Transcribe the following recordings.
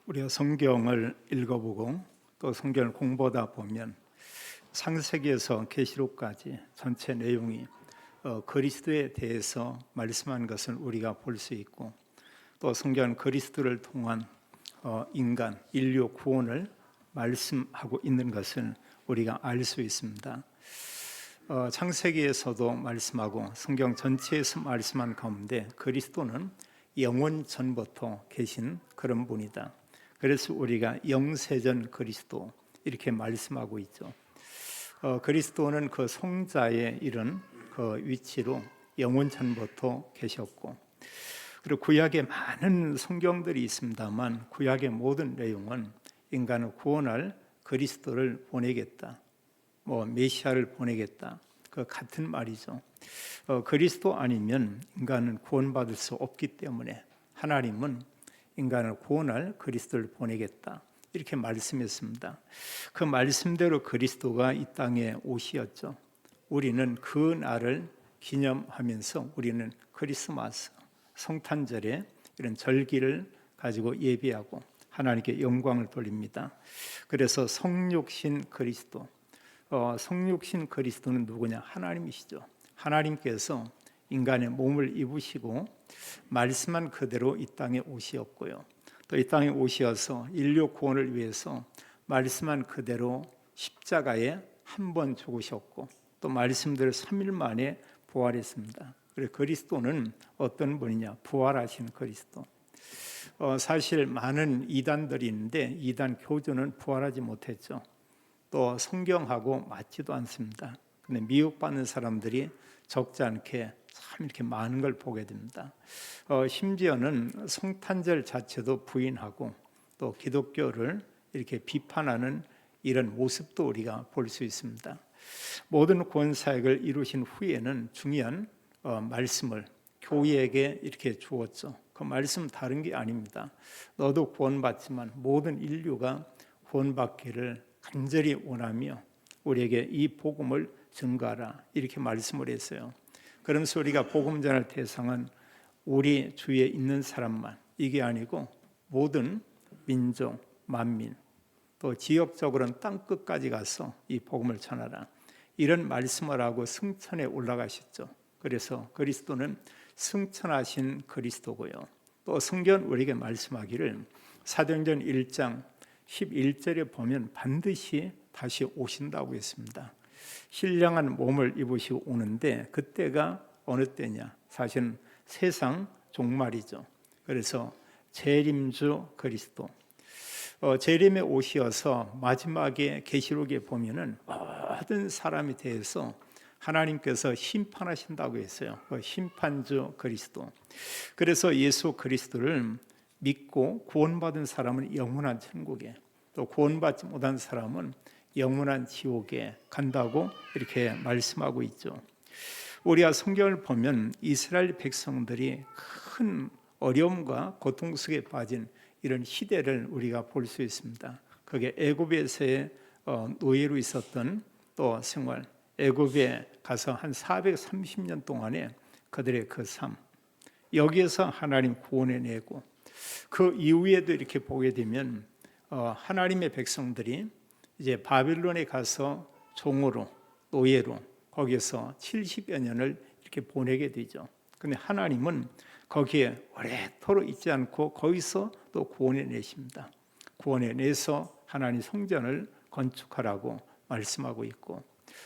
우리가 성경을 읽어보고 또 성경을 공부하다 보면 창세기에서 계시록까지 전체 내용이 그리스도에 대해서 말씀하는 것을 우리가 볼 수 있고, 또 성경은 그리스도를 통한 인간, 인류 구원을 말씀하고 있는 것을 우리가 알 수 있습니다. 창세기에서도 말씀하고 성경 전체에서 말씀한 가운데 그리스도는 영원 전부터 계신 그런 분이다. 그래서 우리가 영세전 그리스도 이렇게 말씀하고 있죠. 그리스도는 그 성자의 이런 그 위치로 영원 전부터 계셨고, 그리고 구약에 많은 성경들이 있습니다만 구약의 모든 내용은 인간을 구원할 그리스도를 보내겠다, 메시아를 보내겠다, 그 같은 말이죠. 그리스도 아니면 인간은 구원받을 수 없기 때문에 하나님은 인간을 구원할 그리스도를 보내겠다 이렇게 말씀했습니다. 그 말씀대로 그리스도가 이 땅에 오시었죠. 우리는 그 날을 기념하면서 우리는 크리스마스, 성탄절에 이런 절기를 가지고 예배하고 하나님께 영광을 돌립니다. 그래서 성육신 그리스도, 성육신 그리스도는 누구냐? 하나님이시죠. 하나님께서 인간의 몸을 입으시고 말씀한 그대로 이 땅에 오시었고요, 또 이 땅에 오셔서 인류 구원을 위해서 말씀한 그대로 십자가에 한 번 죽으셨고, 또 말씀대로 3일 만에 부활했습니다. 그래서 그리스도는 어떤 분이냐? 부활하신 그리스도. 사실 많은 이단들이 있는데 이단 교주는 부활하지 못했죠. 또 성경하고 맞지도 않습니다. 근데 미혹받는 사람들이 적지 않게 참 이렇게 많은 걸 보게 됩니다. 심지어는 성탄절 자체도 부인하고 또 기독교를 이렇게 비판하는 이런 모습도 우리가 볼 수 있습니다. 모든 구원 사역을 이루신 후에는 중요한 말씀을 교회에게 이렇게 주었죠. 그 말씀 다른 게 아닙니다. 너도 구원받지만 모든 인류가 구원받기를 간절히 원하며 우리에게 이 복음을 증거하라 이렇게 말씀을 했어요. 그러면서 우리가 복음 전할 대상은 우리 주위에 있는 사람만, 이게 아니고 모든 민족, 만민, 또 지역적으로는 땅 끝까지 가서 이 복음을 전하라 이런 말씀을 하고 승천에 올라가셨죠. 그래서 그리스도는 승천하신 그리스도고요, 또 성경 우리에게 말씀하기를 사도행전 1장 11절에 보면 반드시 다시 오신다고 했습니다. 신령한 몸을 입으시고 오는데 그때가 어느 때냐? 사실은 세상 종말이죠. 그래서 재림주 그리스도, 재림에 오시어서 마지막에 계시록에 보면은 모든 사람에 대해서 하나님께서 심판하신다고 했어요. 심판주 그리스도. 그래서 예수 그리스도를 믿고 구원받은 사람은 영원한 천국에, 또 구원받지 못한 사람은 영원한 지옥에 간다고 이렇게 말씀하고 있죠. 우리가 성경을 보면 이스라엘 백성들이 큰 어려움과 고통 속에 빠진 이런 시대를 우리가 볼 수 있습니다. 그게 애굽에서의 노예로 있었던 또 생활, 애굽에 가서 한 430년 동안에 그들의 그 삶, 여기에서 하나님 구원해내고, 그 이후에도 이렇게 보게 되면 하나님의 백성들이 이제 바빌론에 가서 종으로, 노예로 거기에서 70여 년을 이렇게 보내게 되죠. 근데 하나님은 거기에 오래도록 있지 않고 거기서 또 구원해내십니다. 구원해내서 하나님 성전을 건축하라고 말씀하고 있고,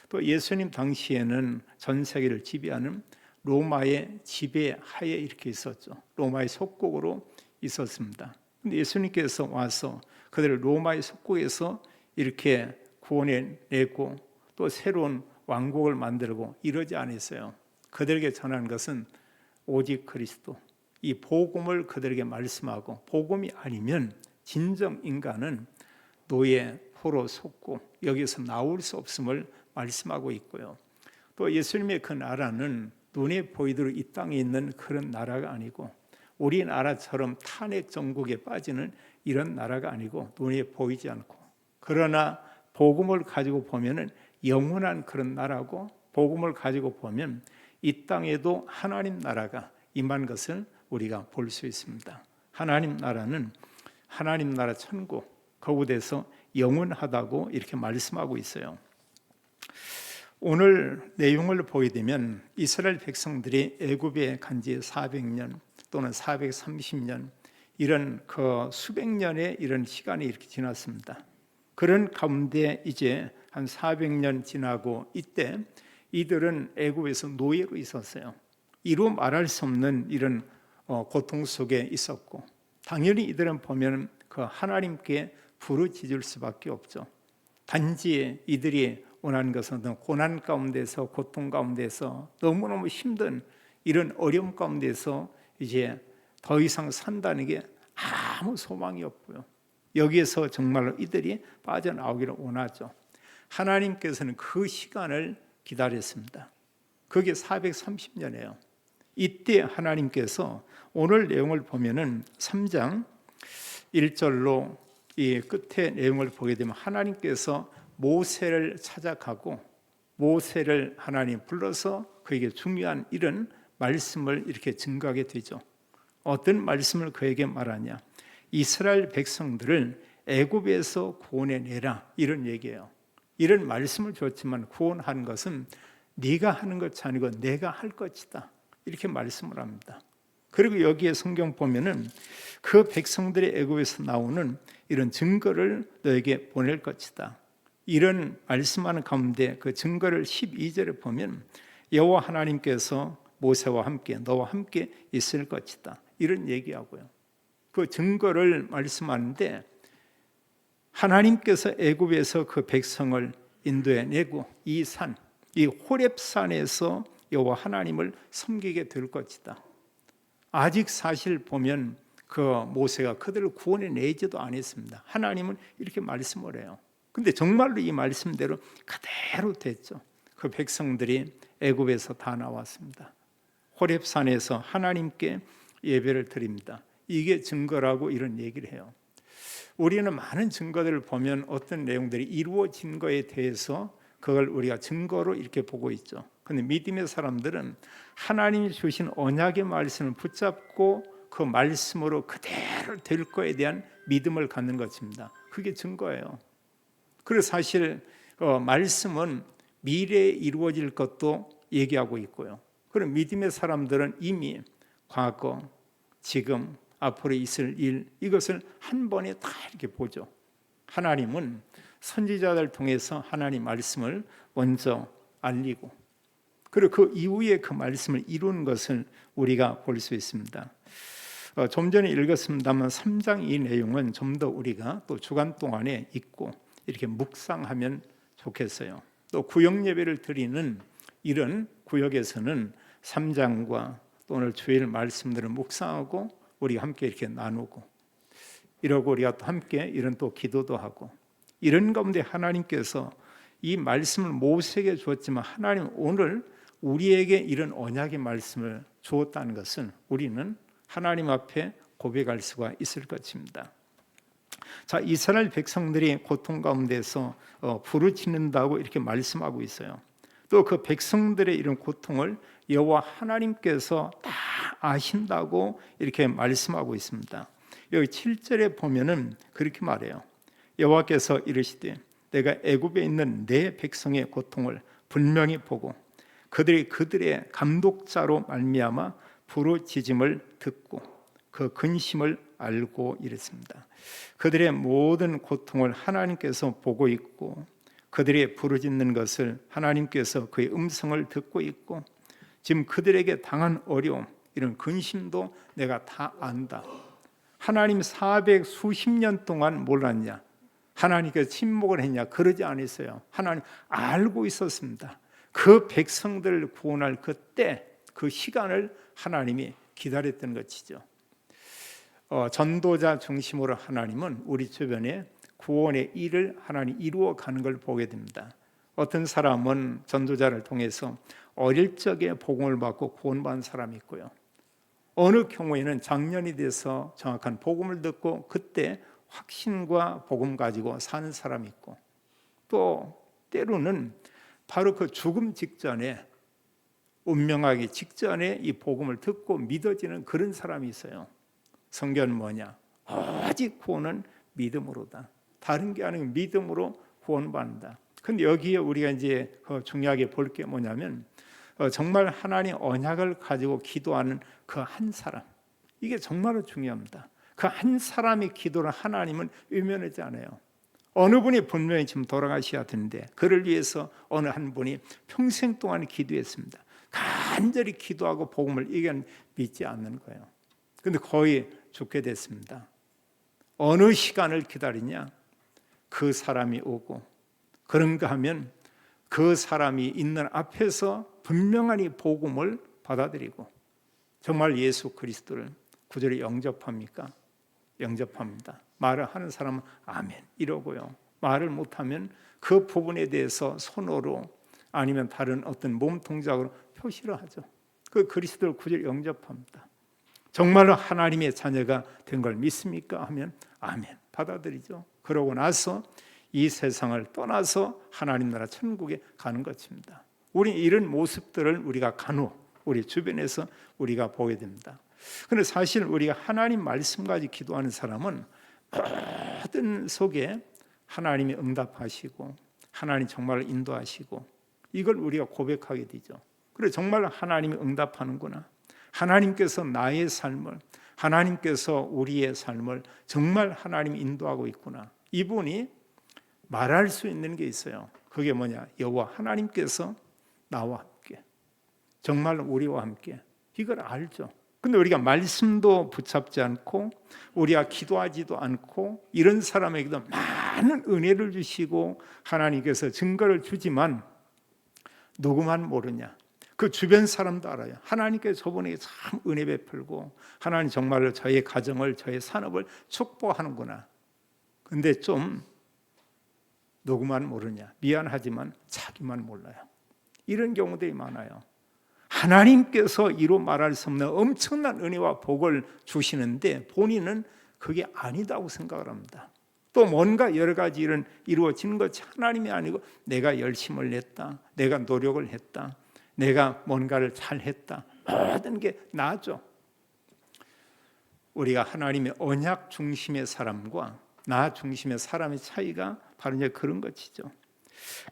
또 예수님 당시에는 전 세계를 지배하는 로마의 지배 하에 이렇게 있었죠. 로마의 속국으로 있었습니다. 근데 예수님께서 와서 그들을 로마의 속국에서 이렇게 구원해내고 또 새로운 왕국을 만들고 이러지 않았어요. 그들에게 전한 것은 오직 그리스도, 이 복음을 그들에게 말씀하고, 복음이 아니면 진정 인간은 노예, 포로 속고 여기서 나올 수 없음을 말씀하고 있고요. 또 예수님의 그 나라는 눈에 보이도록 이 땅에 있는 그런 나라가 아니고, 우리나라처럼 탄핵 정국에 빠지는 이런 나라가 아니고 눈에 보이지 않고, 그러나 복음을 가지고 보면은 영원한 그런 나라고, 복음을 가지고 보면 이 땅에도 하나님 나라가 임한 것을 우리가 볼 수 있습니다. 하나님 나라는 하나님 나라 천국 그곳에서 영원하다고 이렇게 말씀하고 있어요. 오늘 내용을 보게 되면 이스라엘 백성들이 애굽에 간 지 400년 또는 430년 이런 그 수백 년의 이런 시간이 이렇게 지났습니다. 그런 가운데 이제 한 400년 지나고 이때 이들은 애굽에서 노예로 있었어요. 이루 말할 수 없는 이런 고통 속에 있었고, 당연히 이들은 보면 그 하나님께 부르짖을 수밖에 없죠. 단지 이들이 원하는 것은 고난 가운데서, 고통 가운데서, 너무너무 힘든 이런 어려움 가운데서 이제 더 이상 산다는 게 아무 소망이 없고요. 여기에서 정말로 이들이 빠져나오기를 원하죠. 하나님께서는 그 시간을 기다렸습니다. 그게 430년이에요. 이때 하나님께서 오늘 내용을 보면은 3장 1절로 이 끝에 내용을 보게 되면 하나님께서 모세를 찾아가고 모세를 하나님 불러서 그에게 중요한 이런 말씀을 이렇게 증거하게 되죠. 어떤 말씀을 그에게 말하냐? 이스라엘 백성들을 애굽에서 구원해내라, 이런 얘기예요. 이런 말씀을 줬지만 구원하는 것은 네가 하는 것이 아니고 내가 할 것이다, 이렇게 말씀을 합니다. 그리고 여기에 성경 보면은 그 백성들의 애굽에서 나오는 이런 증거를 너에게 보낼 것이다, 이런 말씀하는 가운데 그 증거를 12절에 보면 여호와 하나님께서 모세와 함께 너와 함께 있을 것이다, 이런 얘기하고요. 그 증거를 말씀하는데 하나님께서 애굽에서 그 백성을 인도해내고 이 산, 이 호렙산에서 여호와 하나님을 섬기게 될 것이다. 아직 사실 보면 그 모세가 그들을 구원해내지도 않았습니다. 하나님은 이렇게 말씀을 해요. 근데 정말로 이 말씀대로 그대로 됐죠. 그 백성들이 애굽에서 다 나왔습니다. 호렙산에서 하나님께 예배를 드립니다. 이게 증거라고 이런 얘기를 해요. 우리는 많은 증거들을 보면 어떤 내용들이 이루어진 거에 대해서 그걸 우리가 증거로 이렇게 보고 있죠. 그런데 믿음의 사람들은 하나님이 주신 언약의 말씀을 붙잡고 그 말씀으로 그대로 될 거에 대한 믿음을 갖는 것입니다. 그게 증거예요. 그리고 사실 말씀은 미래에 이루어질 것도 얘기하고 있고요. 그럼 믿음의 사람들은 이미 과거, 지금, 앞으로 있을 일, 이것을 한 번에 다 이렇게 보죠. 하나님은 선지자들 통해서 하나님 말씀을 먼저 알리고 그리고 그 이후에 그 말씀을 이루는 것을 우리가 볼 수 있습니다. 좀 전에 읽었습니다만 3장 이 내용은 좀 더 우리가 또 주간 동안에 읽고 이렇게 묵상하면 좋겠어요. 또 구역 예배를 드리는 이런 구역에서는 3장과 또 오늘 주일 말씀들을 묵상하고 우리 함께 이렇게 나누고 이러고 우리가 또 함께 이런 또 기도도 하고 이런 가운데 하나님께서 이 말씀을 모세에게 주었지만 하나님 오늘 우리에게 이런 언약의 말씀을 주었다는 것은 우리는 하나님 앞에 고백할 수가 있을 것입니다. 자, 이스라엘 백성들이 고통 가운데서 부르짖는다고 이렇게 말씀하고 있어요. 또 그 백성들의 이런 고통을 여호와 하나님께서 다 아신다고 이렇게 말씀하고 있습니다. 여기 7절에 보면은 그렇게 말해요. 여호와께서 이르시되 내가 애굽에 있는 내 백성의 고통을 분명히 보고 그들의 감독자로 말미암아 부르짖음을 듣고 그 근심을 알고 이랬습니다. 그들의 모든 고통을 하나님께서 보고 있고 그들이 부르짖는 것을 하나님께서 그의 음성을 듣고 있고 지금 그들에게 당한 어려움 이런 근심도 내가 다 안다. 하나님 400수십 년 동안 몰랐냐? 하나님께서 침묵을 했냐? 그러지 않았어요. 하나님 알고 있었습니다. 그 백성들을 구원할 그때 그 시간을 하나님이 기다렸던 것이죠. 전도자 중심으로 하나님은 우리 주변에 구원의 일을 하나님 이루어 가는 걸 보게 됩니다. 어떤 사람은 전도자를 통해서 어릴 적에 복음을 받고 구원받은 사람이 있고요. 어느 경우에는 장년이 돼서 정확한 복음을 듣고 그때 확신과 복음 가지고 사는 사람이 있고 또 때로는 바로 그 죽음 직전에 운명하기 직전에 이 복음을 듣고 믿어지는 그런 사람이 있어요. 성경은 뭐냐? 오직 구원은 믿음으로다. 다른 게 아니고 믿음으로 구원받는다. 근데 여기에 우리가 이제 중요하게 볼 게 뭐냐면 정말 하나님 언약을 가지고 기도하는 그 한 사람, 이게 정말로 중요합니다. 그 한 사람의 기도를 하나님은 외면하지 않아요. 어느 분이 분명히 지금 돌아가셔야 되는데 그를 위해서 어느 한 분이 평생 동안 기도했습니다. 간절히 기도하고 복음을 이견 믿지 않는 거예요. 근데 거의 죽게 됐습니다. 어느 시간을 기다리냐? 그 사람이 오고, 그런가 하면 그 사람이 있는 앞에서 분명히 복음을 받아들이고 정말 예수 그리스도를 구절에 영접합니까? 영접합니다. 말을 하는 사람은 아멘 이러고요. 말을 못하면 그 부분에 대해서 손으로 아니면 다른 어떤 몸 동작으로 표시를 하죠. 그 그리스도를 구절 영접합니다. 정말로 하나님의 자녀가 된 걸 믿습니까? 하면 아멘 받아들이죠. 그러고 나서 이 세상을 떠나서 하나님 나라 천국에 가는 것입니다. 우리 이런 모습들을 우리가 간혹 우리 주변에서 우리가 보게 됩니다. 그런데 사실 우리가 하나님 말씀 가지고 기도하는 사람은 모든 속에 하나님이 응답하시고 하나님 정말 인도하시고 이걸 우리가 고백하게 되죠. 그래 정말 하나님이 응답하는구나. 하나님께서 나의 삶을, 하나님께서 우리의 삶을 정말 하나님이 인도하고 있구나. 이분이 말할 수 있는 게 있어요. 그게 뭐냐? 여호와 하나님께서 나와 함께, 정말 우리와 함께. 이걸 알죠. 근데 우리가 말씀도 붙잡지 않고 우리가 기도하지도 않고 이런 사람에게도 많은 은혜를 주시고 하나님께서 증거를 주지만 누구만 모르냐? 그 주변 사람도 알아요. 하나님께서 저분에게 참 은혜 베풀고 하나님 정말로 저의 가정을, 저의 산업을 축복하는구나. 근데 좀 누구만 모르냐? 미안하지만 자기만 몰라요. 이런 경우들이 많아요. 하나님께서 이루 말할 수 없는 엄청난 은혜와 복을 주시는데 본인은 그게 아니다고 생각을 합니다. 또 뭔가 여러 가지 일은 이루어지는 것이 하나님이 아니고 내가 열심을 냈다, 내가 노력을 했다, 내가 뭔가를 잘했다, 모든 게 나죠. 우리가 하나님의 언약 중심의 사람과 나 중심의 사람의 차이가 바로 이제 그런 것이죠.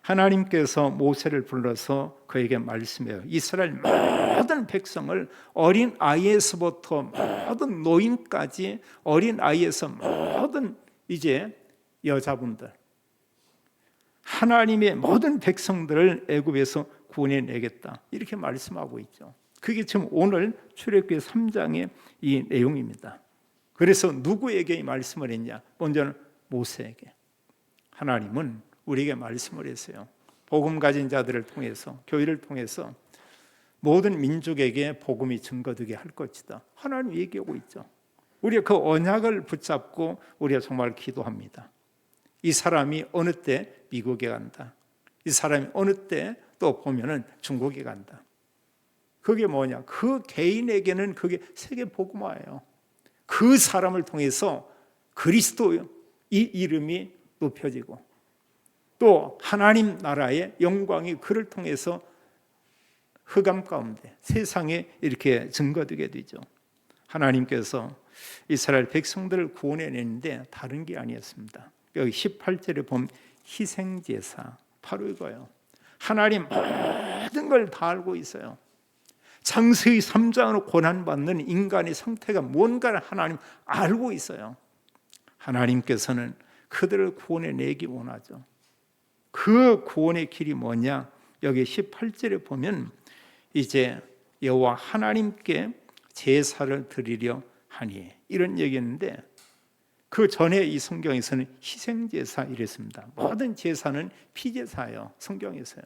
하나님께서 모세를 불러서 그에게 말씀해요. 이스라엘 모든 백성을 어린 아이에서부터 모든 노인까지 어린 아이에서 모든 이제 여자분들 하나님의 모든 백성들을 애굽에서 구원해내겠다 이렇게 말씀하고 있죠. 그게 지금 오늘 출애굽기 3장의 이 내용입니다. 그래서 누구에게 이 말씀을 했냐? 먼저는 모세에게. 하나님은 우리에게 말씀을 했어요. 복음 가진 자들을 통해서, 교회를 통해서 모든 민족에게 복음이 증거되게 할 것이다. 하나님 얘기하고 있죠. 우리가 그 언약을 붙잡고 우리가 정말 기도합니다. 이 사람이 어느 때 미국에 간다. 이 사람이 어느 때 또 보면은 중국에 간다. 그게 뭐냐? 그 개인에게는 그게 세계 복음화예요. 그 사람을 통해서 그리스도의 이 이름이 높여지고 또 하나님 나라의 영광이 그를 통해서 흑암 가운데 세상에 이렇게 증거되게 되죠. 하나님께서 이스라엘 백성들을 구원해내는데 다른 게 아니었습니다. 여기 18절에 보면 희생제사 바로 이거예요. 하나님 모든 걸 다 알고 있어요. 창세기 3장으로 고난받는 인간의 상태가 뭔가를 하나님 알고 있어요. 하나님께서는 그들을 구원해내기 원하죠. 그 구원의 길이 뭐냐? 여기 18절에 보면 이제 여호와 하나님께 제사를 드리려 하니 이런 얘기였는데 그 전에 이 성경에서는 희생제사 이랬습니다. 모든 제사는 피제사예요. 성경에서요.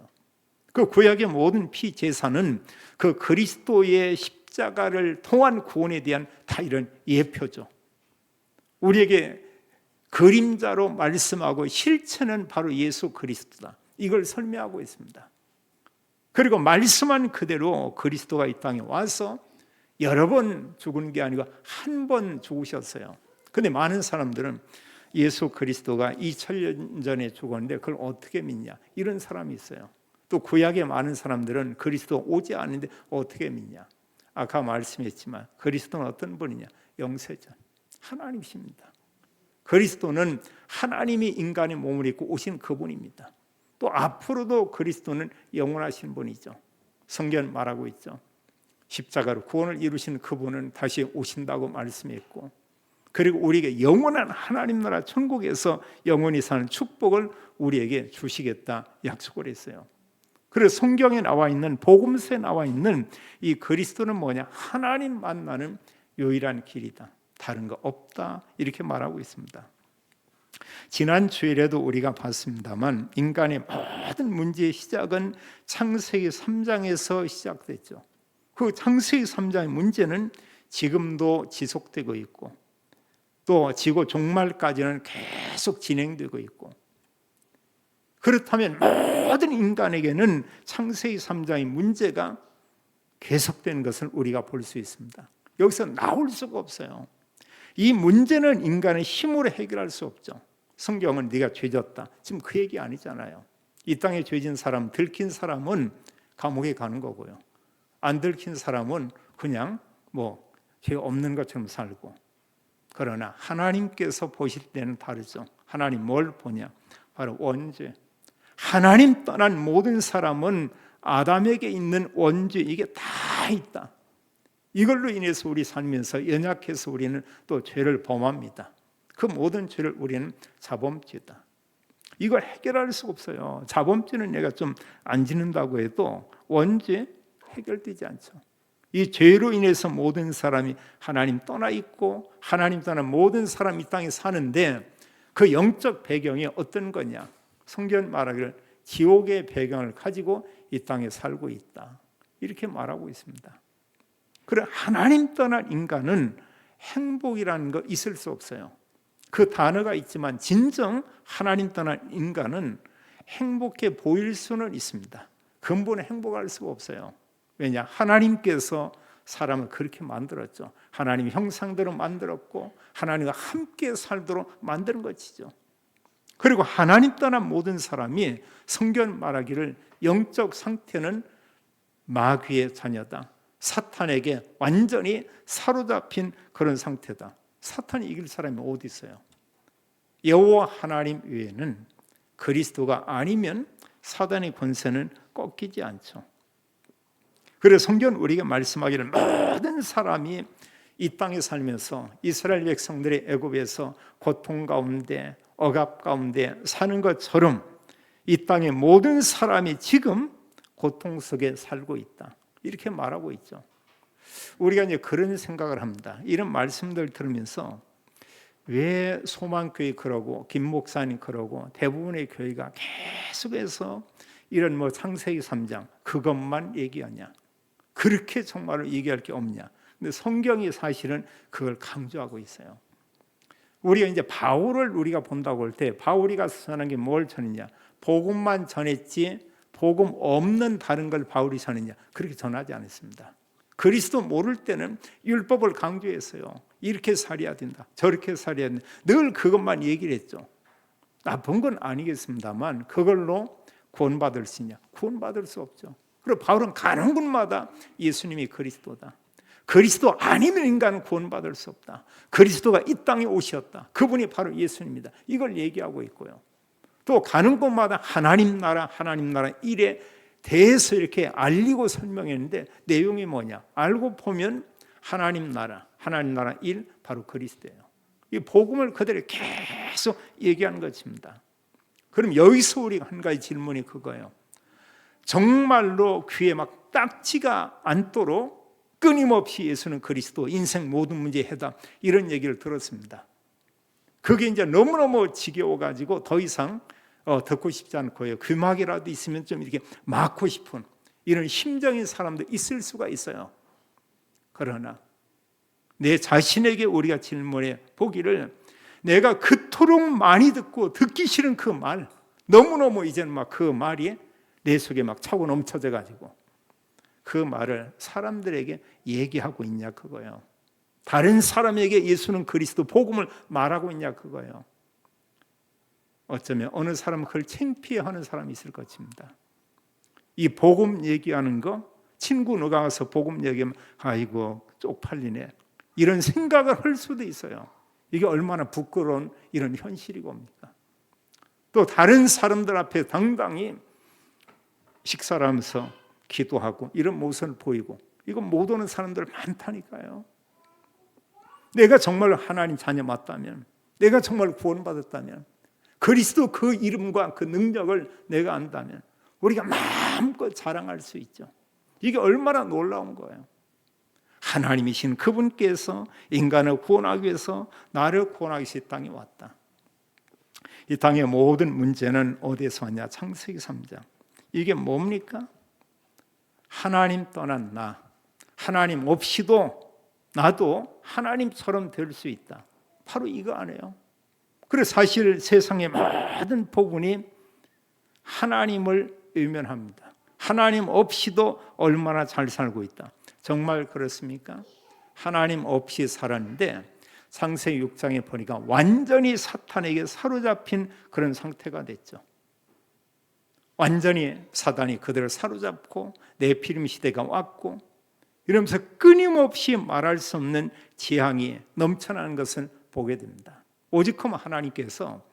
그 구약의 모든 피제사는 그 그리스도의 십자가를 통한 구원에 대한 다 이런 예표죠. 우리에게 그림자로 말씀하고 실체는 바로 예수 그리스도다. 이걸 설명하고 있습니다. 그리고 말씀한 그대로 그리스도가 이 땅에 와서 여러 번 죽은 게 아니고 한 번 죽으셨어요. 근데 많은 사람들은 예수 그리스도가 2000년 전에 죽었는데 그걸 어떻게 믿냐? 이런 사람이 있어요. 또 구약의 많은 사람들은 그리스도 오지 않는데 어떻게 믿냐? 아까 말씀했지만 그리스도는 어떤 분이냐? 영세전. 하나님이십니다. 그리스도는 하나님이 인간의 몸을 입고 오신 그분입니다. 또 앞으로도 그리스도는 영원하신 분이죠. 성경 말하고 있죠. 십자가로 구원을 이루신 그분은 다시 오신다고 말씀했고, 그리고 우리에게 영원한 하나님 나라 천국에서 영원히 사는 축복을 우리에게 주시겠다 약속을 했어요. 그래서 성경에 나와 있는, 복음서에 나와 있는 이 그리스도는 뭐냐? 하나님 만나는 유일한 길이다, 다른 거 없다, 이렇게 말하고 있습니다. 지난 주일에도 우리가 봤습니다만 인간의 모든 문제의 시작은 창세기 3장에서 시작됐죠. 그 창세기 3장의 문제는 지금도 지속되고 있고, 또 지구 종말까지는 계속 진행되고 있고, 그렇다면 모든 인간에게는 창세기 3장의 문제가 계속되는 것을 우리가 볼 수 있습니다. 여기서 나올 수가 없어요. 이 문제는 인간의 힘으로 해결할 수 없죠. 성경은 네가 죄졌다, 지금 그 얘기 아니잖아요. 이 땅에 죄진 사람, 들킨 사람은 감옥에 가는 거고요. 안 들킨 사람은 그냥 죄 없는 것처럼 살고. 그러나 하나님께서 보실 때는 다르죠. 하나님 뭘 보냐? 바로 원죄. 하나님 떠난 모든 사람은 아담에게 있는 원죄, 이게 다 있다. 이걸로 인해서 우리 살면서 연약해서 우리는 또 죄를 범합니다. 그 모든 죄를 우리는 자범죄다. 이걸 해결할 수가 없어요. 자범죄는 내가 좀 안 지는다고 해도 원죄 해결되지 않죠. 이 죄로 인해서 모든 사람이 하나님 떠나 있고, 하나님 떠난 모든 사람이 이 땅에 사는데, 그 영적 배경이 어떤 거냐? 성경 말하기를 지옥의 배경을 가지고 이 땅에 살고 있다, 이렇게 말하고 있습니다. 그래, 하나님 떠난 인간은 행복이라는 거 있을 수 없어요. 그 단어가 있지만 진정 하나님 떠난 인간은 행복해 보일 수는 있습니다. 근본에 행복할 수가 없어요. 왜냐? 하나님께서 사람을 그렇게 만들었죠. 하나님의 형상대로 만들었고 하나님과 함께 살도록 만드는 것이죠. 그리고 하나님 떠난 모든 사람이 성경 말하기를 영적 상태는 마귀의 자녀다, 사탄에게 완전히 사로잡힌 그런 상태다. 사탄이 이길 사람이 어디 있어요? 여호와 하나님 외에는, 그리스도가 아니면 사단의 권세는 꺾이지 않죠. 그래서 성경 우리가 말씀하기를 모든 사람이 이 땅에 살면서 이스라엘 백성들의 애굽에서 고통 가운데, 억압 가운데 사는 것처럼 이 땅의 모든 사람이 지금 고통 속에 살고 있다, 이렇게 말하고 있죠. 우리가 이제 그런 생각을 합니다. 이런 말씀들 들으면서 왜 소망교회 그러고 김 목사님 그러고 대부분의 교회가 계속해서 이런 창세기 3장 그것만 얘기하냐? 그렇게 정말로 얘기할 게 없냐? 근데 성경이 사실은 그걸 강조하고 있어요. 우리가 이제 바울을 우리가 본다고 할 때 바울이 가서 전한 게 뭘 전했냐? 복음만 전했지 복음 없는 다른 걸 바울이 전했냐? 그렇게 전하지 않았습니다. 그리스도 모를 때는 율법을 강조했어요. 이렇게 살아야 된다, 저렇게 살아야 된다, 늘 그것만 얘기를 했죠. 나쁜 건 아니겠습니다만 그걸로 구원받을 수 있냐? 구원받을 수 없죠. 그리고 바울은 가는 곳마다 예수님이 그리스도다, 그리스도 아니면 인간은 구원받을 수 없다, 그리스도가 이 땅에 오셨다, 그분이 바로 예수님이다, 이걸 얘기하고 있고요. 또 가는 곳마다 하나님 나라 일에 대해서 이렇게 알리고 설명했는데 내용이 뭐냐? 알고 보면 하나님 나라 일, 바로 그리스도예요. 이 복음을 그대로 계속 얘기하는 것입니다. 그럼 여기서 우리가 한 가지 질문이 그거예요. 정말로 귀에 막 딱지가 않도록 끊임없이 예수는 그리스도, 인생 모든 문제의 해답, 이런 얘기를 들었습니다. 그게 이제 너무너무 지겨워가지고 더 이상 듣고 싶지 않고요. 귀막이라도 있으면 좀 이렇게 막고 싶은 이런 심정인 사람도 있을 수가 있어요. 그러나 내 자신에게 우리가 질문해 보기를, 내가 그토록 많이 듣기 싫은 그 말, 너무너무 이제는 막 그 말이 내 속에 막 차고 넘쳐져 가지고 그 말을 사람들에게 얘기하고 있냐 그거예요. 다른 사람에게 예수는 그리스도 복음을 말하고 있냐 그거예요. 어쩌면 어느 사람은 그걸 창피해하는 사람이 있을 것입니다. 이 복음 얘기하는 거, 친구 누가 와서 복음 얘기하면 아이고 쪽팔리네, 이런 생각을 할 수도 있어요. 이게 얼마나 부끄러운 이런 현실이고 옵니까? 또 다른 사람들 앞에 당당히 식사를 하면서 기도하고 이런 모습을 보이고, 이거 못 오는 사람들 많다니까요. 내가 정말 하나님 자녀 맞다면, 내가 정말 구원받았다면, 그리스도 그 이름과 그 능력을 내가 안다면 우리가 마음껏 자랑할 수 있죠. 이게 얼마나 놀라운 거예요. 하나님이신 그분께서 인간을 구원하기 위해서 나를 구원하기 위해서 이 땅에 왔다. 이 땅의 모든 문제는 어디에서 왔냐? 창세기 3장. 이게 뭡니까? 하나님 떠난 나, 하나님 없이도 나도 하나님처럼 될 수 있다. 바로 이거 아니에요. 그래서 사실 세상의 모든 복음이 하나님을 의면합니다. 하나님 없이도 얼마나 잘 살고 있다. 정말 그렇습니까? 하나님 없이 살았는데 창세기 6장에 보니까 완전히 사탄에게 사로잡힌 그런 상태가 됐죠. 완전히 사단이 그들을 사로잡고 네피림 시대가 왔고, 이러면서 끊임없이 말할 수 없는 재앙이 넘쳐나는 것을 보게 됩니다. 오직하면 하나님께서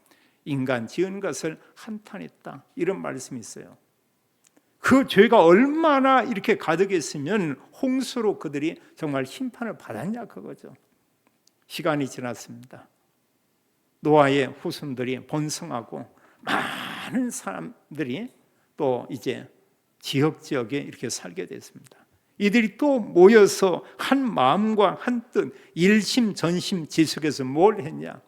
인간 지은 것을 한탄했다, 이런 말씀이 있어요. 그 죄가 얼마나 이렇게 가득했으면 홍수로 그들이 정말 심판을 받았냐 그거죠. 시간이 지났습니다. 노아의 후손들이 번성하고 많은 사람들이 또 이제 지역에 이렇게 살게 됐습니다. 이들이 또 모여서 한 마음과 한 뜻, 일심전심지속해서 뭘 했냐?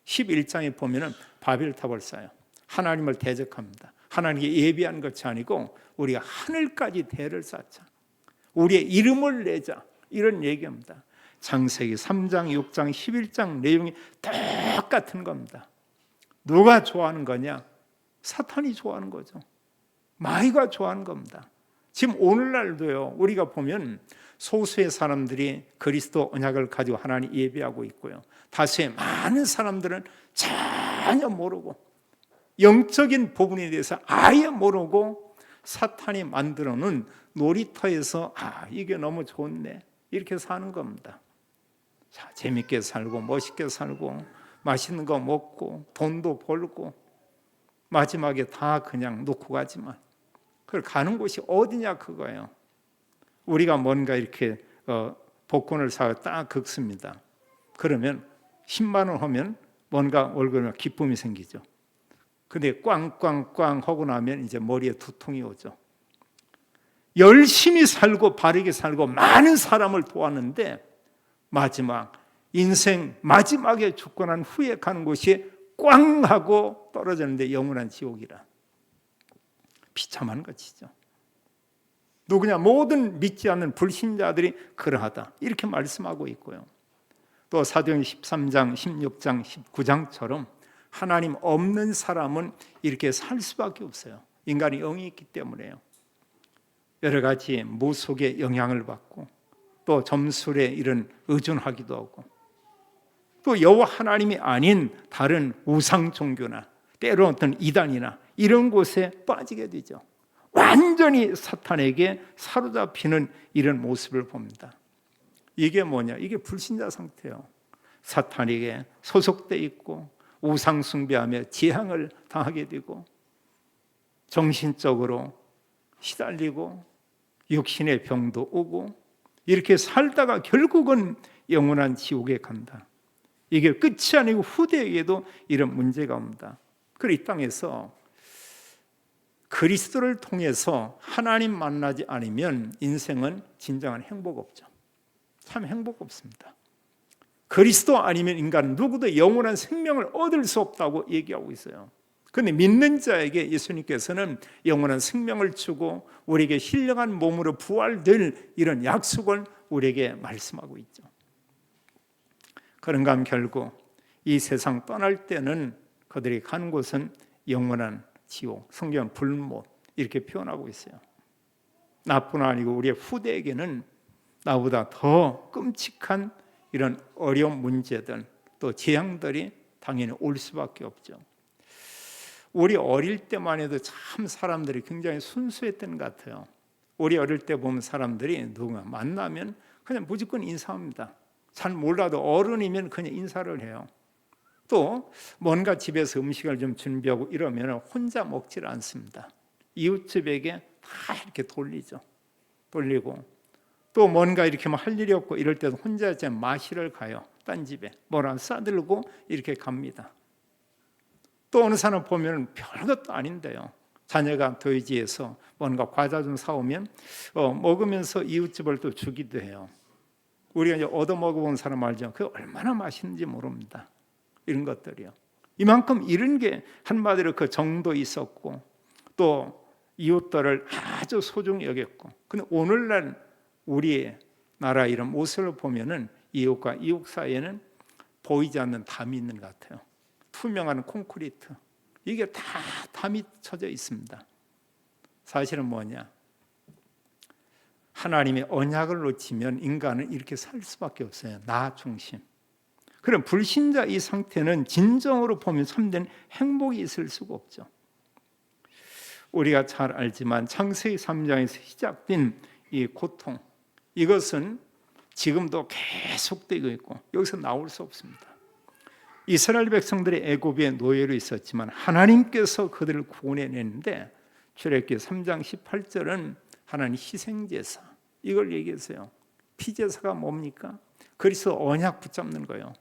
11장에 보면은 바벨탑을 쌓아요. 하나님을 대적합니다. 하나님께 예비한 것이 아니고 우리가 하늘까지 대를 쌓자, 우리의 이름을 내자, 이런 얘기합니다. 창세기 3장, 6장, 11장 내용이 똑같은 겁니다. 누가 좋아하는 거냐? 사탄이 좋아하는 거죠. 마귀가 좋아하는 겁니다. 지금 오늘날도요, 우리가 보면 소수의 사람들이 그리스도 언약을 가지고 하나님 예배하고 있고요, 다수의 많은 사람들은 전혀 모르고 영적인 부분에 대해서 아예 모르고 사탄이 만들어 놓은 놀이터에서 이게 너무 좋네, 이렇게 사는 겁니다. 자, 재밌게 살고 멋있게 살고 맛있는 거 먹고 돈도 벌고 마지막에 다 그냥 놓고 가지만 그걸 가는 곳이 어디냐 그거예요. 우리가 뭔가 이렇게 복권을 사서 딱 긁습니다. 그러면 10만 원 하면 뭔가 월급에 기쁨이 생기죠. 근데 꽝꽝꽝 하고 나면 이제 머리에 두통이 오죠. 열심히 살고 바르게 살고 많은 사람을 도왔는데 마지막 인생 마지막에 죽고 난 후에 가는 곳이 꽝 하고 떨어졌는데 영원한 지옥이라. 비참한 것이죠. 누구냐? 모든 믿지 않는 불신자들이 그러하다, 이렇게 말씀하고 있고요. 또 사도행 13장, 16장, 19장처럼 하나님 없는 사람은 이렇게 살 수밖에 없어요. 인간이 영이 있기 때문에요. 여러 가지 무속의 영향을 받고 또 점술에 이런 의존하기도 하고 또 여호와 하나님이 아닌 다른 우상 종교나 때로 어떤 이단이나 이런 곳에 빠지게 되죠. 완전히 사탄에게 사로잡히는 이런 모습을 봅니다. 이게 뭐냐? 이게 불신자 상태예요. 사탄에게 소속돼 있고 우상 숭배하며 재앙을 당하게 되고 정신적으로 시달리고 육신의 병도 오고 이렇게 살다가 결국은 영원한 지옥에 간다. 이게 끝이 아니고 후대에게도 이런 문제가 옵니다. 그리고 이 땅에서 그리스도를 통해서 하나님 만나지 않으면 인생은 진정한 행복 없죠. 참 행복 없습니다. 그리스도 아니면 인간은 누구도 영원한 생명을 얻을 수 없다고 얘기하고 있어요. 그런데 믿는 자에게 예수님께서는 영원한 생명을 주고 우리에게 신령한 몸으로 부활될 이런 약속을 우리에게 말씀하고 있죠. 그런가 하면 결국 이 세상 떠날 때는 그들이 가는 곳은 영원한 지옥, 성경은 불못, 이렇게 표현하고 있어요. 나뿐 아니고 우리의 후대에게는 나보다 더 끔찍한 이런 어려운 문제들 또 재앙들이 당연히 올 수밖에 없죠. 우리 어릴 때만 해도 참 사람들이 굉장히 순수했던 것 같아요. 우리 어릴 때 보면 사람들이 누군가 만나면 그냥 무조건 인사합니다. 잘 몰라도 어른이면 그냥 인사를 해요. 또 뭔가 집에서 음식을 좀 준비하고 이러면 혼자 먹지를 않습니다. 이웃집에게 다 이렇게 돌리고 또 뭔가 이렇게 할 일이 없고 이럴 때도 혼자 이제 마시러 가요. 딴 집에 뭐라 싸들고 이렇게 갑니다. 또 어느 사람 보면 별것도 아닌데요. 자녀가 도이지에서 뭔가 과자 좀 사오면 먹으면서 이웃집을 또 주기도 해요. 우리가 이제 얻어 먹어본 사람 알죠. 그게 얼마나 맛있는지 모릅니다. 이런 것들이요. 이만큼 이런 게 한마디로 그 정도 있었고 또 이웃들을 아주 소중히 여겼고. 근데 오늘날 우리의 나라 이런 모습을 보면은 이웃과 이웃 사이에는 보이지 않는 담이 있는 것 같아요. 투명한 콘크리트. 이게 다 담이 쳐져 있습니다. 사실은 뭐냐? 하나님의 언약을 놓치면 인간은 이렇게 살 수밖에 없어요. 나 중심. 그럼 불신자 이 상태는 진정으로 보면 참된 행복이 있을 수가 없죠. 우리가 잘 알지만 창세기 3장에서 시작된 이 고통, 이것은 지금도 계속되고 있고 여기서 나올 수 없습니다. 이스라엘 백성들이 애굽의 노예로 있었지만 하나님께서 그들을 구원해냈는데 출애굽기 3장 18절은 하나님 희생제사 이걸 얘기했어요. 피제사가 뭡니까? 그리스도 언약 붙잡는 거예요.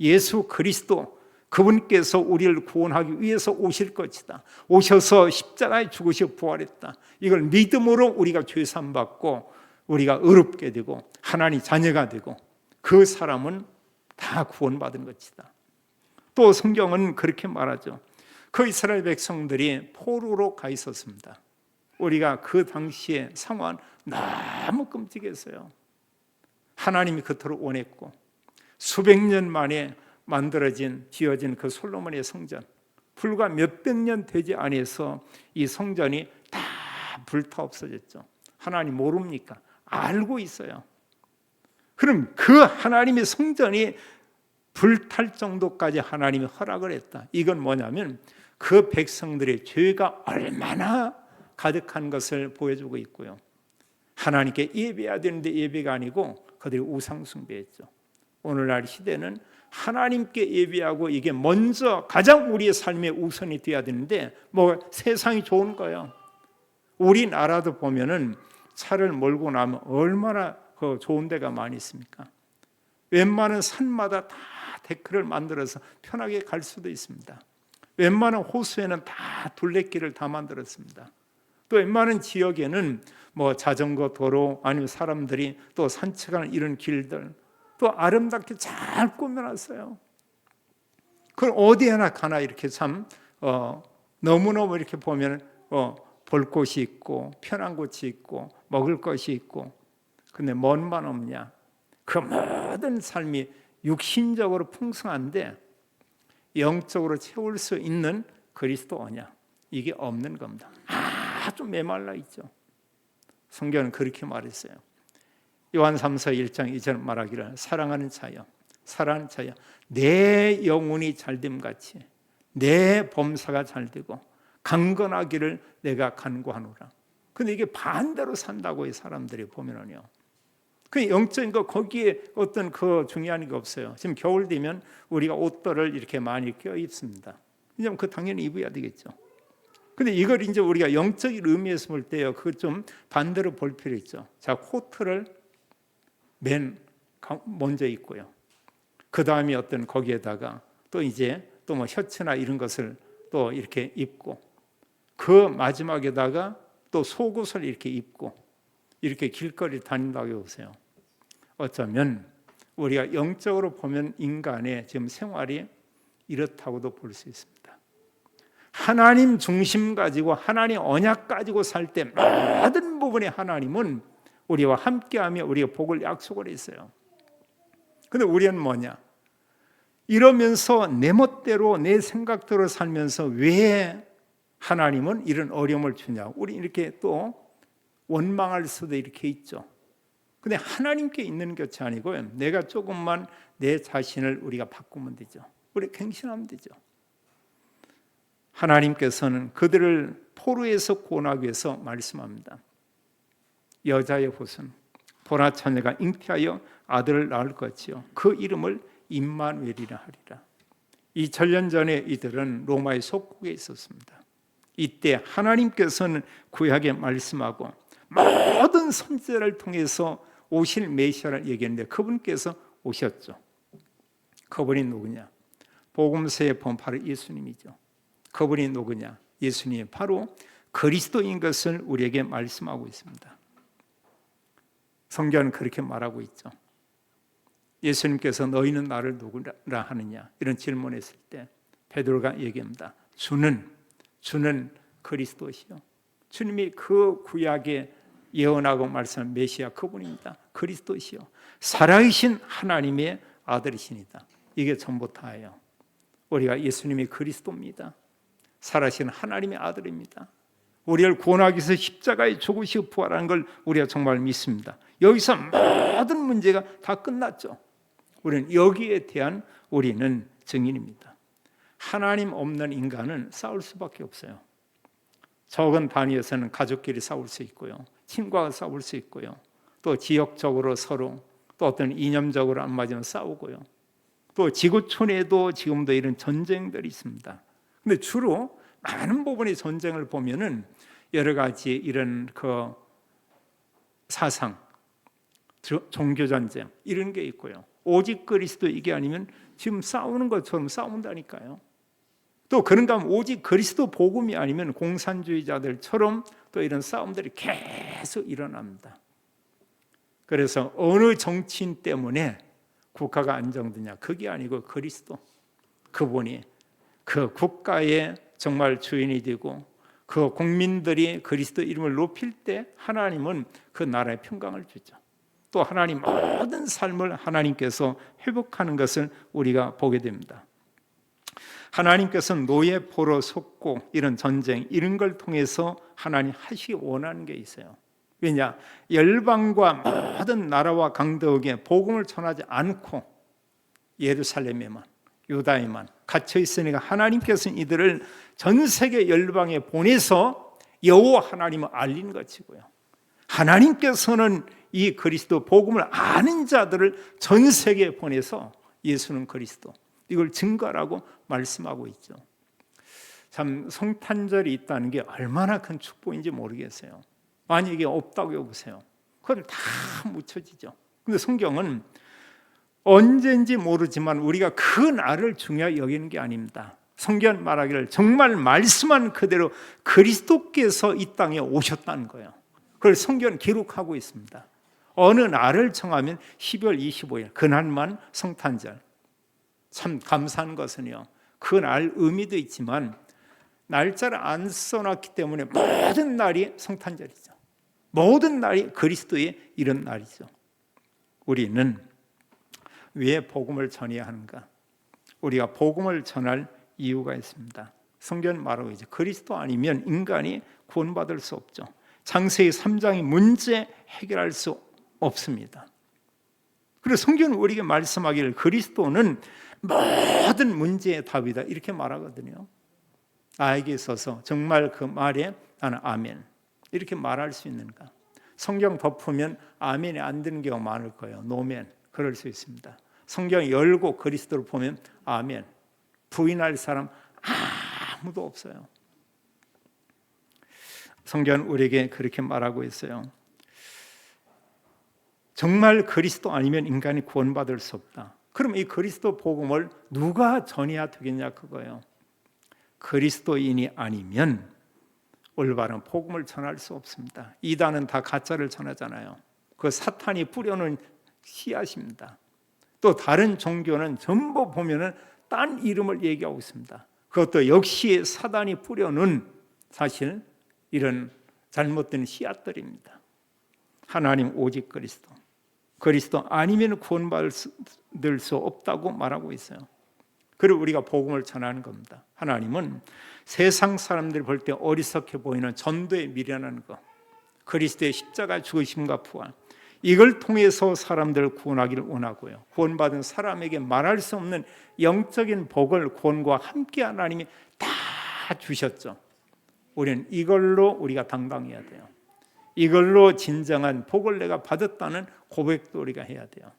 예수 그리스도 그분께서 우리를 구원하기 위해서 오실 것이다. 오셔서 십자가에 죽으시고 부활했다. 이걸 믿음으로 우리가 죄산 받고 우리가 의롭게 되고 하나님 자녀가 되고 그 사람은 다 구원받은 것이다. 또 성경은 그렇게 말하죠. 그 이스라엘 백성들이 포로로 가 있었습니다. 우리가 그 당시의 상황은 너무 끔찍했어요. 하나님이 그토록 원했고 수백 년 만에 지어진 그 솔로몬의 성전, 불과 몇백 년 되지 않아서 이 성전이 다 불타 없어졌죠. 하나님 모릅니까? 알고 있어요. 그럼 그 하나님의 성전이 불탈 정도까지 하나님이 허락을 했다. 이건 뭐냐면 그 백성들의 죄가 얼마나 가득한 것을 보여주고 있고요. 하나님께 예배해야 되는데 예배가 아니고 그들이 우상 숭배했죠. 오늘날 시대는 하나님께 예배하고 이게 먼저 가장 우리의 삶의 우선이 되어야 되는데 뭐 세상이 좋은 거예요. 우리나라도 보면은 차를 몰고 나면 얼마나 좋은 데가 많이 있습니까? 웬만한 산마다 다 데크를 만들어서 편하게 갈 수도 있습니다. 웬만한 호수에는 다 둘레길을 다 만들었습니다. 또 웬만한 지역에는 뭐 자전거 도로 아니면 사람들이 또 산책하는 이런 길들 또 아름답게 잘 꾸며놨어요. 그걸 어디 하나 가나 이렇게 참 너무너무 이렇게 보면 볼 곳이 있고 편한 곳이 있고 먹을 것이 있고 근데 뭔만 없냐? 그 모든 삶이 육신적으로 풍성한데 영적으로 채울 수 있는 그리스도 언약 이게 없는 겁니다. 아주 메말라 있죠. 성경은 그렇게 말했어요. 요한 3서 1장 2절 말하기를 사랑하는 자여 내 영혼이 잘됨 같이 내 범사가 잘되고 강건하기를 내가 간구하노라. 근데 이게 반대로 산다고 이 사람들이 보면은요. 그 영적인 거 거기에 어떤 그 중요한 게 없어요. 지금 겨울 되면 우리가 옷들을 이렇게 많이 껴 입습니다. 이제 그 당연히 입어야 되겠죠. 근데 이걸 이제 우리가 영적인 의미에서 볼 때요, 그 좀 반대로 볼 필요 있죠. 자, 코트를 맨 먼저 입고요. 그 다음에 어떤 거기에다가 또 이제 또 뭐 셔츠나 이런 것을 또 이렇게 입고 그 마지막에다가 또 속옷을 이렇게 입고 이렇게 길거리 다닌다고 보세요. 어쩌면 우리가 영적으로 보면 인간의 지금 생활이 이렇다고도 볼 수 있습니다. 하나님 중심 가지고 하나님 언약 가지고 살 때 모든 부분에 하나님은 우리와 함께하며 우리가 복을 약속을 했어요. 근데 우리는 뭐냐? 이러면서 내 멋대로 내 생각대로 살면서 왜 하나님은 이런 어려움을 주냐? 우리 이렇게 또 원망할 수도 이렇게 있죠. 근데 하나님께 있는 것이 아니고요. 내가 조금만 내 자신을 우리가 바꾸면 되죠. 우리 갱신하면 되죠. 하나님께서는 그들을 포로에서 구원하기 위해서 말씀합니다. 여자의 후손 보라 처녀가 잉태하여 아들을 낳을 것이요 그 이름을 임마누엘이라 하리라. 2000년 전에 이들은 로마의 속국에 있었습니다. 이때 하나님께서는 구약에 말씀하고 모든 선지자를 통해서 오실 메시아를 얘기했는데 그분께서 오셨죠. 그분이 누구냐? 복음서에 보면 바로 예수님이죠. 그분이 누구냐? 예수님이 바로 그리스도인 것을 우리에게 말씀하고 있습니다. 성경은 그렇게 말하고 있죠. 예수님께서 너희는 나를 누구라 하느냐 이런 질문했을 때 베드로가 얘기합니다. 주는 그리스도시요. 주님이 그 구약에 예언하고 말씀한 메시아 그분입니다. 그리스도시요. 살아계신 하나님의 아들이십니다. 이게 전부 다예요. 우리가 예수님이 그리스도입니다. 살아계신 하나님의 아들입니다. 우리를 구원하기 위해서 십자가에 죽으시고 부활하는 걸 우리가 정말 믿습니다. 여기서 모든 문제가 다 끝났죠. 우리는 여기에 대한 우리는 증인입니다. 하나님 없는 인간은 싸울 수밖에 없어요. 적은 단위에서는 가족끼리 싸울 수 있고요. 친구와 싸울 수 있고요. 또 지역적으로 서로 또 어떤 이념적으로 안 맞으면 싸우고요. 또 지구촌에도 지금도 이런 전쟁들이 있습니다. 근데 주로 많은 부분의 전쟁을 보면은 여러 가지 이런 그 사상, 종교 전쟁 이런 게 있고요. 오직 그리스도 이게 아니면 지금 싸우는 것처럼 싸운다니까요. 또 그런가 하면 오직 그리스도 복음이 아니면 공산주의자들처럼 또 이런 싸움들이 계속 일어납니다. 그래서 어느 정치인 때문에 국가가 안정되냐? 그게 아니고 그리스도 그분이 그 국가의 정말 주인이 되고 그 국민들이 그리스도 이름을 높일 때 하나님은 그 나라에 평강을 주죠. 또 하나님 모든 삶을 하나님께서 회복하는 것을 우리가 보게 됩니다. 하나님께서는 노예포로 속고 이런 전쟁 이런 걸 통해서 하나님 하시기 원하는 게 있어요. 왜냐? 열방과 모든 나라와 강대국에 복음을 전하지 않고 예루살렘에만 유다에만 갇혀 있으니까 하나님께서는 이들을 전 세계 열방에 보내서 여호와 하나님을 알리는 것이고요. 하나님께서는 이 그리스도 복음을 아는 자들을 전 세계에 보내서 예수는 그리스도 이걸 증거라고 말씀하고 있죠. 참 성탄절이 있다는 게 얼마나 큰 축복인지 모르겠어요. 만약에 없다고 해보세요. 그건 다 묻혀지죠. 근데 성경은 언제인지 모르지만 우리가 그 날을 중요하게 여기는 게 아닙니다. 성경 말하기를 정말 말씀한 그대로 그리스도께서 이 땅에 오셨다는 거예요. 그걸 성경은 기록하고 있습니다. 어느 날을 정하면 12월 25일 그날만 성탄절. 참 감사한 것은요. 그 날 의미도 있지만 날짜를 안 써놨기 때문에 모든 날이 성탄절이죠. 모든 날이 그리스도의 이런 날이죠. 우리는 왜 복음을 전해야 하는가? 우리가 복음을 전할 이유가 있습니다. 성경 말하고 있죠. 그리스도 아니면 인간이 구원받을 수 없죠. 창세기 3장의 문제 해결할 수 없습니다. 그래서 성경은 우리에게 말씀하기를 그리스도는 모든 문제의 답이다 이렇게 말하거든요. 나에게 있어서 정말 그 말에 나는 아멘 이렇게 말할 수 있는가? 성경 덮으면 아멘이 안 되는 경우가 많을 거예요. 노멘 그럴 수 있습니다. 성경 열고 그리스도를 보면 아멘 부인할 사람 아무도 없어요. 성경은 우리에게 그렇게 말하고 있어요. 정말 그리스도 아니면 인간이 구원받을 수 없다. 그럼 이 그리스도 복음을 누가 전해야 되겠냐 그거예요. 그리스도인이 아니면 올바른 복음을 전할 수 없습니다. 이단은 다 가짜를 전하잖아요. 그 사탄이 뿌려놓은 씨앗입니다. 또 다른 종교는 전부 보면은 딴 이름을 얘기하고 있습니다. 그것도 역시 사단이 뿌려놓은 사실 이런 잘못된 씨앗들입니다. 하나님 오직 그리스도 아니면 구원받을 수 없다고 말하고 있어요. 그리고 우리가 복음을 전하는 겁니다. 하나님은 세상 사람들이 볼 때 어리석게 보이는 전도에 미련한 것, 그리스도의 십자가 죽으심과 부활, 이걸 통해서 사람들을 구원하기를 원하고요. 구원받은 사람에게 말할 수 없는 영적인 복을 구원과 함께 하나님이 다 주셨죠. 우리는 이걸로 우리가 당당해야 돼요. 이걸로 진정한 복을 내가 받았다는 고백도 우리가 해야 돼요.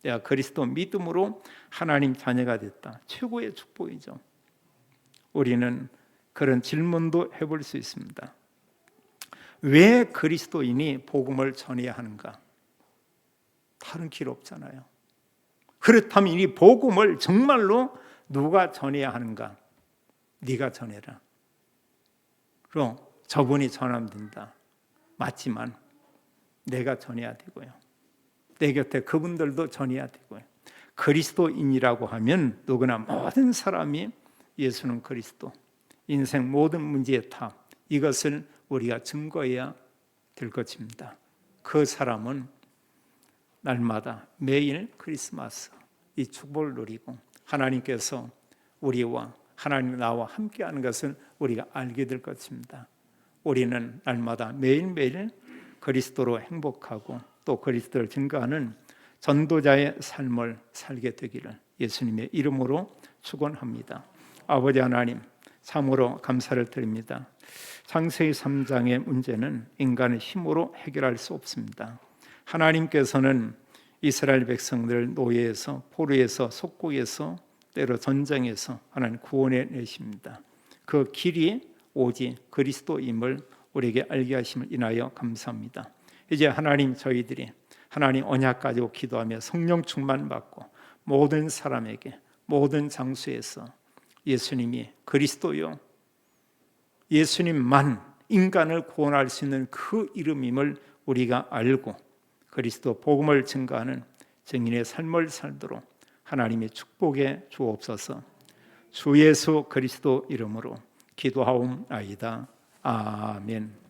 내가 그리스도 믿음으로 하나님 자녀가 됐다. 최고의 축복이죠. 우리는 그런 질문도 해볼 수 있습니다. 왜 그리스도인이 복음을 전해야 하는가? 다른 길 없잖아요. 그렇다면 이 복음을 정말로 누가 전해야 하는가? 네가 전해라. 그럼 저분이 전하면 된다. 맞지만 내가 전해야 되고요. 내 곁에 그분들도 전해야 되고요. 그리스도인이라고 하면 누구나 모든 사람이 예수는 그리스도, 인생 모든 문제의 답, 이것을 우리가 증거해야 될 것입니다. 그 사람은 날마다 매일 크리스마스 이 축복을 누리고 하나님께서 우리와 하나님 나와 함께하는 것을 우리가 알게 될 것입니다. 우리는 날마다 매일매일 그리스도로 행복하고 또 그리스도를 증거하는 전도자의 삶을 살게 되기를 예수님의 이름으로 축원합니다. 아버지 하나님, 참으로 감사를 드립니다. 창세기 3장의 문제는 인간의 힘으로 해결할 수 없습니다. 하나님께서는 이스라엘 백성들 노예에서, 포로에서, 속국에서, 때로 전쟁에서 하나님 구원해 내십니다. 그 길이 오직 그리스도임을 우리에게 알게 하심을 인하여 감사합니다. 이제 하나님, 저희들이 하나님 언약 가지고 기도하며 성령 충만 받고 모든 사람에게 모든 장소에서 예수님이 그리스도요, 예수님만 인간을 구원할 수 있는 그 이름임을 우리가 알고 그리스도 복음을 증거하는 증인의 삶을 살도록 하나님의 축복에 주옵소서. 주 예수 그리스도 이름으로 기도하옵나이다. 아멘.